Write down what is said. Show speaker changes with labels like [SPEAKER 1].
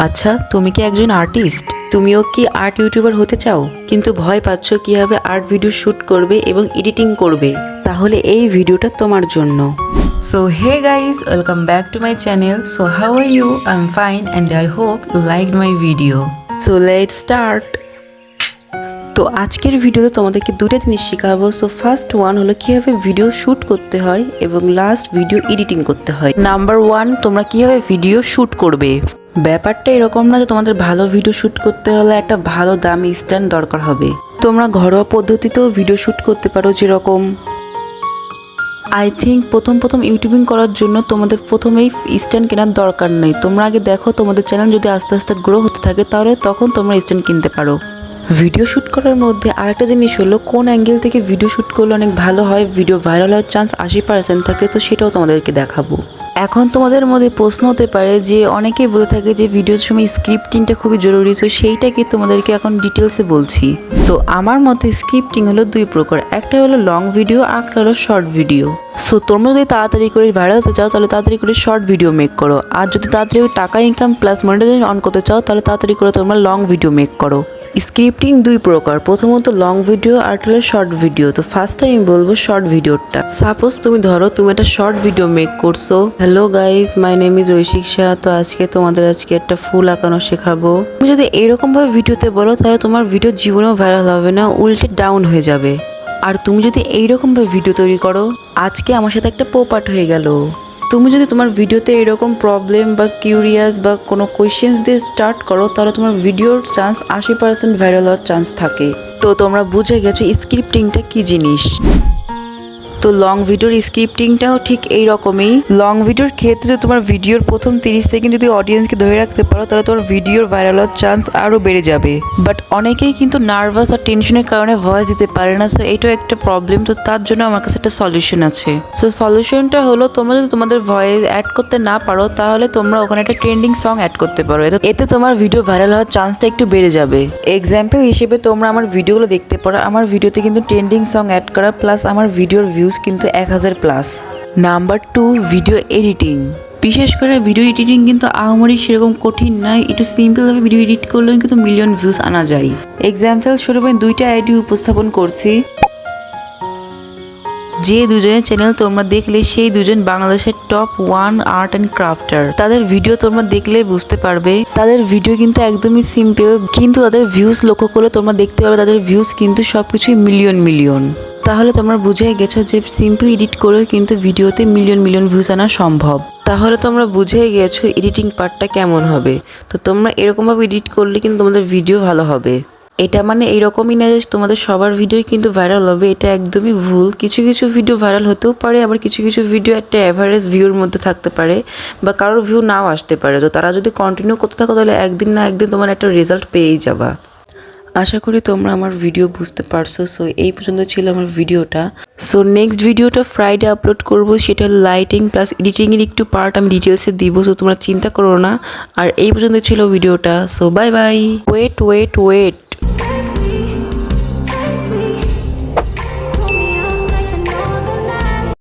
[SPEAKER 1] আচ্ছা, তুমি কি একজন আর্টিস্ট? তুমিও কি আর্ট ইউটিউবার হতে চাও, কিন্তু ভয় পাচ্ছ কিভাবে আর্ট ভিডিও শুট করবে এবং এডিটিং করবে? তাহলে এই ভিডিওটা তোমার জন্য। So hey guys, welcome back to my channel. So how are you? I'm fine and I hope you liked my video. So let's start. তো আজকের ভিডিওতে তোমাদেরকে দুটো জিনিস শেখাবো। সো ফার্স্ট ওয়ান হলো কিভাবে ভিডিও শুট করতে হয় এবং লাস্ট ভিডিও এডিটিং করতে হয়। নাম্বার ওয়ান, তোমরা কিভাবে ভিডিও শুট করবে। ব্যাপারটা এরকম না যে তোমাদের ভালো ভিডিও শুট করতে হলে একটা ভালো দামি স্ট্যান্ড দরকার হবে। তোমরা ঘরোয়া পদ্ধতিতেও ভিডিও শুট করতে পারো, যেরকম আই থিঙ্ক প্রথম ইউটিউবিং করার জন্য তোমাদের প্রথমেই স্ট্যান্ড কেনার দরকার নেই। তোমরা আগে দেখো তোমাদের চ্যানেল যদি আস্তে আস্তে গ্রো হতে থাকে তাহলে তখন তোমরা স্ট্যান্ড কিনতে পারো। ভিডিও শ্যুট করার মধ্যে আরেকটা জিনিস হলো কোন অ্যাঙ্গেল থেকে ভিডিও শ্যুট করলে অনেক ভালো হয়, ভিডিও ভাইরাল হওয়ার চান্স 80% থাকে। তো সেটাও তোমাদেরকে দেখাবো। এখন তোমাদের মধ্যে প্রশ্ন হতে পারে যে অনেকেই বলে থাকে যে ভিডিওর সময় স্ক্রিপ্টিংটা খুবই জরুরি। সো সেইটাকে তোমাদেরকে এখন ডিটেলসে বলছি। তো আমার মতে স্ক্রিপ্টিং হলো দুই প্রকার, একটা হলো লং ভিডিও আর একটা হলো শর্ট ভিডিও। সো তোমরা যদি তাড়াতাড়ি করে ভাইরাল হতে চাও তাহলে তাড়াতাড়ি করে শর্ট ভিডিও মেক করো, আর যদি তাড়াতাড়ি টাকা ইনকাম প্লাস মনিটাইজেশন অন করতে চাও তাহলে তাড়াতাড়ি করে তোমরা লং ভিডিও মেক করো। স্ক্রিপ্টিং দুই প্রকার, প্রথমত লং ভিডিও আর হলো শর্ট ভিডিও। তো ফার্স্ট আমি বলবো শর্ট ভিডিওটা। সাপোজ তুমি ধরো তুমি একটা শর্ট ভিডিও মেক করছো। Hello guys, my name is Aishika. তো তোমাদের একটা ফুল আঁকানো শেখাবো। তুমি যদি এইরকম ভাবে ভিডিওতে বলো তাহলে তোমার ভিডিও জীবনেও ভাইরাল হবে না, উল্টে ডাউন হয়ে যাবে। আর তুমি যদি এইরকম ভাবে ভিডিও তৈরি করো, আজকে আমার সাথে একটা পোপাট হয়ে গেল। তুমি যদি তোমার ভিডিওতে এরকম প্রবলেম বা কিউরিয়াস বা কোনো কোয়েশ্চেন্স দিয়ে স্টার্ট করো তাহলে তোমার ভিডিওর চান্স 80% ভাইরাল হওয়ার চান্স থাকে। তো তোমরা বুঝে গেছো স্ক্রিপ্টিংটা কি জিনিস। তো লং ভিডিওর স্ক্রিপ্টিংটাও ঠিক এই রকমই। লং ভিডিওর ক্ষেত্রে তোমার ভিডিওর প্রথম 30 সেকেন্ড যদি অডিয়েন্সকে ধরে রাখতে পারো তাহলে তোমার ভিডিওর ভাইরাল হওয়ার চান্স আরও বেড়ে যাবে। বাট অনেকেই কিন্তু নার্ভাস আর টেনশনের কারণে ভয়েস দিতে পারে না। সো এটাও একটা প্রবলেম। তো তার জন্য আমার কাছে একটা সলিউশন আছে। সো সলিউশনটা হলো তোমরা যদি তোমাদের ভয়েস অ্যাড করতে না পারো তাহলে তোমরা ওখানে একটা ট্রেন্ডিং সং অ্যাড করতে পারো। এতে তোমার ভিডিও ভাইরাল হওয়ার চান্সটা একটু বেড়ে যাবে। এক্সাম্পল হিসেবে তোমরা আমার ভিডিওগুলো দেখতে পারো। আমার ভিডিওতে কিন্তু ট্রেন্ডিং সং অ্যাড করা প্লাস আমার ভিডিওর ভিউজ কিন্তু 1000+। Number 2, video editing. বিশেষ করে ভিডিও এডিটিং কিন্তু আহামরি সেরকম কঠিন নয়, একটু সিম্পলভাবে ভিডিও এডিট করলেও কিন্তু মিলিয়ন ভিউজ আনা যায়। এক্সাম্পল স্বরূপে দুইটা আইডি উপস্থাপন করছি। যে দুজনের চ্যানেল তোমরা দেখলে সেই দুজন বাংলাদেশের টপ 1 আর্ট অ্যান্ড ক্রাফটার। তাদের ভিডিও তোমরা দেখলে বুঝতে পারবে তাদের ভিডিও কিন্তু একদমই সিম্পল, কিন্তু তাদের ভিউজ লক্ষ্য করলে তোমরা দেখতে পারবে তাদের ভিউজ কিন্তু সবকিছুই মিলিয়ন। তাহলে তোমরা বুঝে গেছো যে সিম্পল এডিট করেও কিন্তু ভিডিওতে মিলিয়ন ভিউজ আনা সম্ভব। তাহলে তোমরা বুঝে গেছো এডিটিং পার্টটা কেমন হবে। তো তোমরা এরকমভাবে এডিট করলে কিন্তু তোমাদের ভিডিও ভালো হবে। এটা মানে এইরকমই না যে তোমাদের সবার ভিডিওই কিন্তু ভাইরাল হবে, এটা একদমই ভুল। কিছু ভিডিও ভাইরাল হতেও পারে, আবার কিছু ভিডিও একটা অ্যাভারেজ ভিউর মধ্যে থাকতে পারে বা কারোর ভিউ নাও আসতে পারে। তো তারা যদি কন্টিনিউ করতে থাকো তাহলে একদিন না একদিন তোমার একটা রেজাল্ট পেয়েই যাবা। আশা করি তোমরা আমার ভিডিও বুঝতে পারছো। সো এই পর্যন্ত ছিল আমার ভিডিওটা। সো নেক্সট ভিডিওটা ফ্রাইডে আপলোড করবো, সেটা লাইটিং প্লাস এডিটিংয়ের একটু পার্ট আমি ডিটেলসে দিব। সো তোমরা চিন্তা করো না। আর এই পর্যন্ত ছিল ভিডিওটা। So bye bye. ওয়েট